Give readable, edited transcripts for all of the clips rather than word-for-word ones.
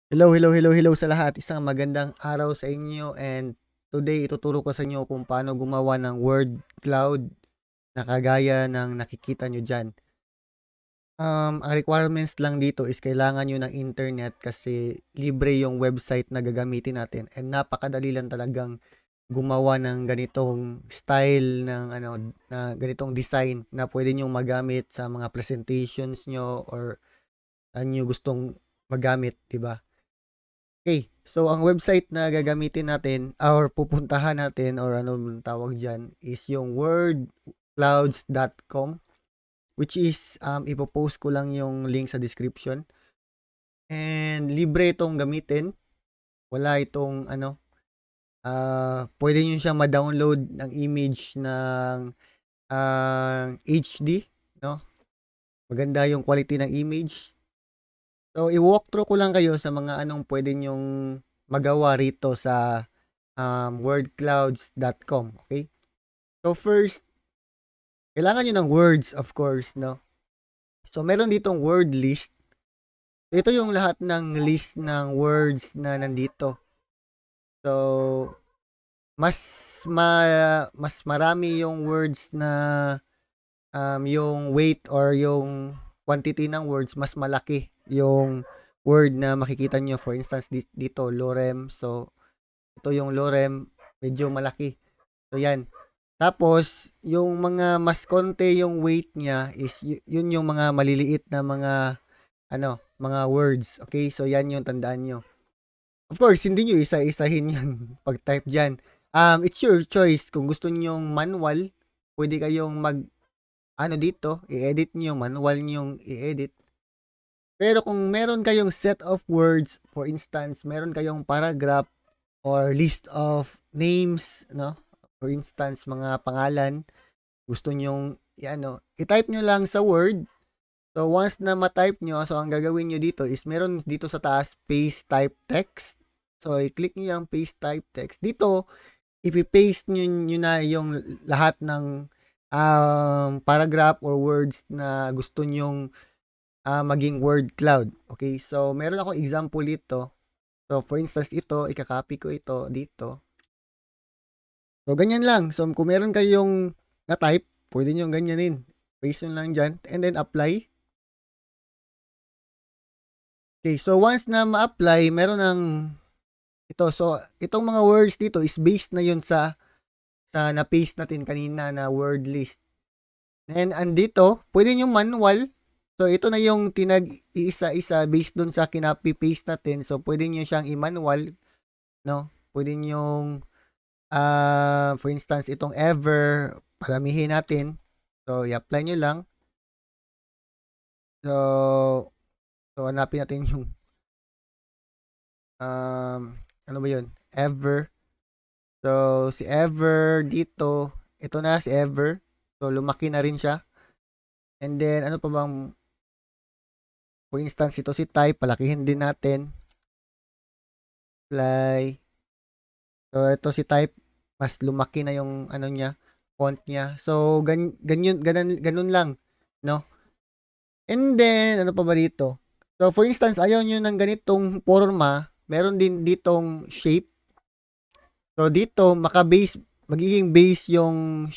Hello sa lahat. Isang magandang araw sa inyo and today ituturo ko sa inyo kung paano gumawa ng word cloud na kagaya ng nakikita nyo dyan. Ang requirements lang dito is kailangan nyo ng internet kasi libre yung website na gagamitin natin and napakadali lang talagang gumawa ng ganitong style ng na ganitong design na pwede nyo magamit sa mga presentations nyo or saan nyo gustong magamit, 'di ba? Okay, so ang website na gagamitin natin or pupuntahan natin or ano bang tawag diyan is yung wordclouds.com, which is ipo-post ko lang yung link sa description. And libre itong gamitin. Wala itong pwede niyo siyang ma-download ng image ng HD, no? Maganda yung quality ng image. So, i-walkthrough ko lang kayo sa mga anong pwede nyong magawa rito sa wordclouds.com. Okay? So, first, kailangan nyo ng words, of course, no? So, meron ditong word list. Ito yung lahat ng list ng words na nandito. So, mas mas marami yung words na yung weight or yung quantity ng words, mas malaki yung word na makikita nyo. For instance, dito, lorem. So, ito yung lorem, medyo malaki. So, yan. Tapos, yung mga mas konti yung weight niya is yun yung mga maliliit na mga words. Okay? So, yan yung tandaan nyo. Of course, hindi nyo isa-isahin yan pag-type dyan. It's your choice. Kung gusto nyo manual, pwede kayong dito, i-edit nyo, manual nyo i-edit. Pero kung meron kayong set of words, for instance, meron kayong paragraph or list of names, no? For instance, mga pangalan, gusto nyong i-type nyo lang sa Word. So, once na ma-type nyo, so ang gagawin nyo dito is meron dito sa taas, paste type text. So, i-click nyo yung paste type text. Dito, ipi-paste nyo na yung lahat ng paragraph or words na gusto nyong maging word cloud. Okay, so meron akong example dito. So, for instance, ito, ikakopy ko ito dito. So, ganyan lang. So, kung meron kayong na-type, pwede nyo ganyanin. Paste nyo lang dyan. And then, apply. Okay, so once na ma-apply, meron ng ito. So, itong mga words dito is based na yun sa na-paste natin kanina na word list. And andito, pwede nyo manual. So, ito na yung tinag-iisa-isa based dun sa kinapi-paste natin. So, pwede nyo siyang i-manual, no? Pwede nyo for instance, itong ever, paramihin natin. So, i-apply nyo lang. So, hanapin natin yung ano ba yun? Ever. So, si ever dito, ito na si ever. So, lumaki na rin siya. And then, ano pa bang, for instance, ito si type, palakihin din natin. Apply. So, ito si type, mas lumaki na yung ano niya, font niya. So, ganun lang, no? And then, ano pa ba dito? So, for instance, ayaw nyo ng ganitong forma, meron din ditong shape. So, dito, magiging base yung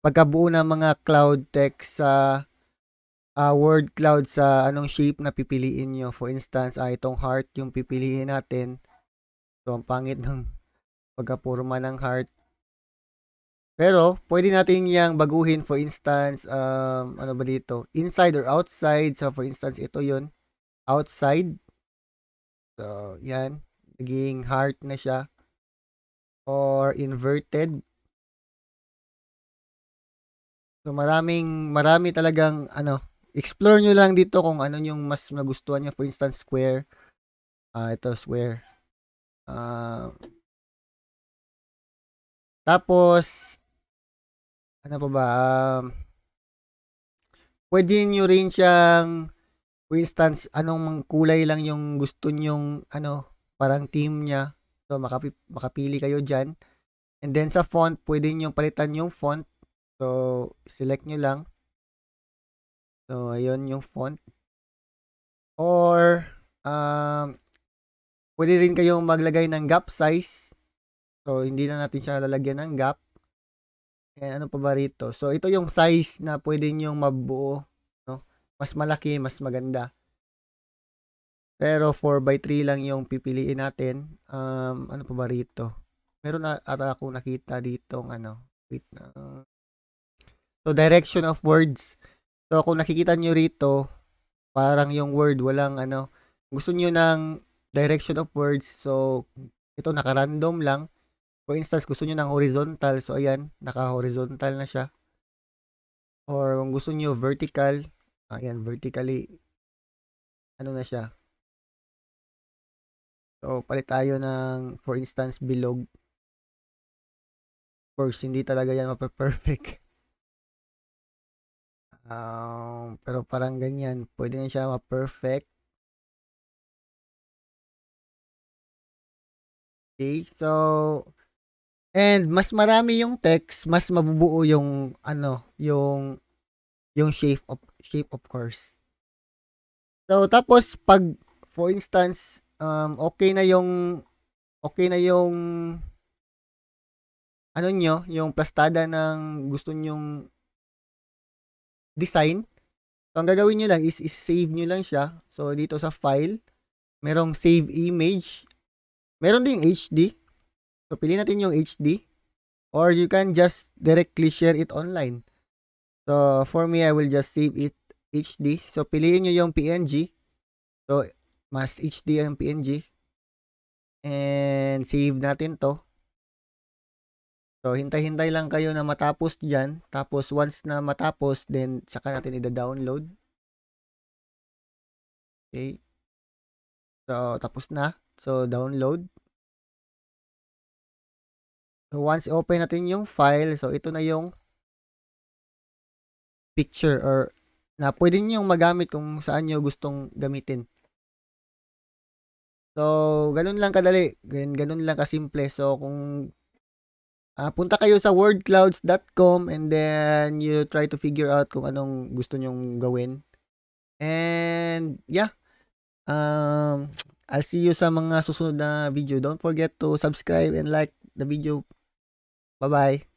pagkabuo ng mga cloud text sa word cloud sa anong shape na pipiliin nyo. For instance, itong heart yung pipiliin natin. So, ang pangit ng pagkapurma ng heart. Pero, pwede natin yang baguhin. For instance, ano ba dito? Inside or outside. So, for instance, ito yun. Outside. So, yan. Naging heart na siya. Or inverted. So, marami talagang, explore nyo lang dito kung ano yung mas nagustuhan nyo. For instance, square. Ito, square. Tapos, ano pa ba? Pwede nyo rin siyang, for instance, anong kulay lang yung gusto nyong, parang theme niya. So, makapili kayo dyan. And then, sa font, pwede nyo palitan yung font. So, select nyo lang. So, ayun yung font. Or, Pwede rin kayong maglagay ng gap size. So, hindi na natin siya lalagyan ng gap. And ano pa ba rito? So, ito yung size na pwede nyong mabuo. No? Mas malaki, mas maganda. Pero 4x3 lang yung pipiliin natin. Ano pa ba rito? Meron na ata akong nakita dito ano. Wait na. So, direction of words. So, kung nakikita nyo rito, parang yung word, walang ano. Gusto nyo ng direction of words. So, ito naka-random lang. For instance, gusto nyo ng horizontal. So, ayan, naka-horizontal na siya. Or kung gusto nyo vertical, ayan, vertically, ano na siya. So, palit tayo ng, for instance, bilog. Of course, hindi talaga yan mape-perfect. Pero parang ganyan, pwede na siya ma-perfect. Okay, so, and mas marami yung text, mas mabubuo yung, ano, yung shape of course. So, tapos, pag, for instance, okay na yung ano nyo, yung plastada ng gusto nyong design. So, ang gagawin nyo lang is save nyo lang siya. So, dito sa file, merong save image. Meron ding HD. So, piliin natin yung HD. Or you can just directly share it online. So, for me, I will just save it HD. So, piliin nyo yung PNG. So, mas HD ang PNG. And save natin to. So, hintay-hintay lang kayo na matapos dyan. Tapos, once na matapos, then, saka natin i-download. Okay. So, tapos na. So, download. So, once open natin yung file, so, ito na yung picture or na pwede nyo magamit kung saan nyo gustong gamitin. So, ganun lang kadali. Ganun lang kasimple. So, kung punta kayo sa wordclouds.com and then you try to figure out kung anong gusto nyong gawin. And, yeah. I'll see you sa mga susunod na video. Don't forget to subscribe and like the video. Bye-bye.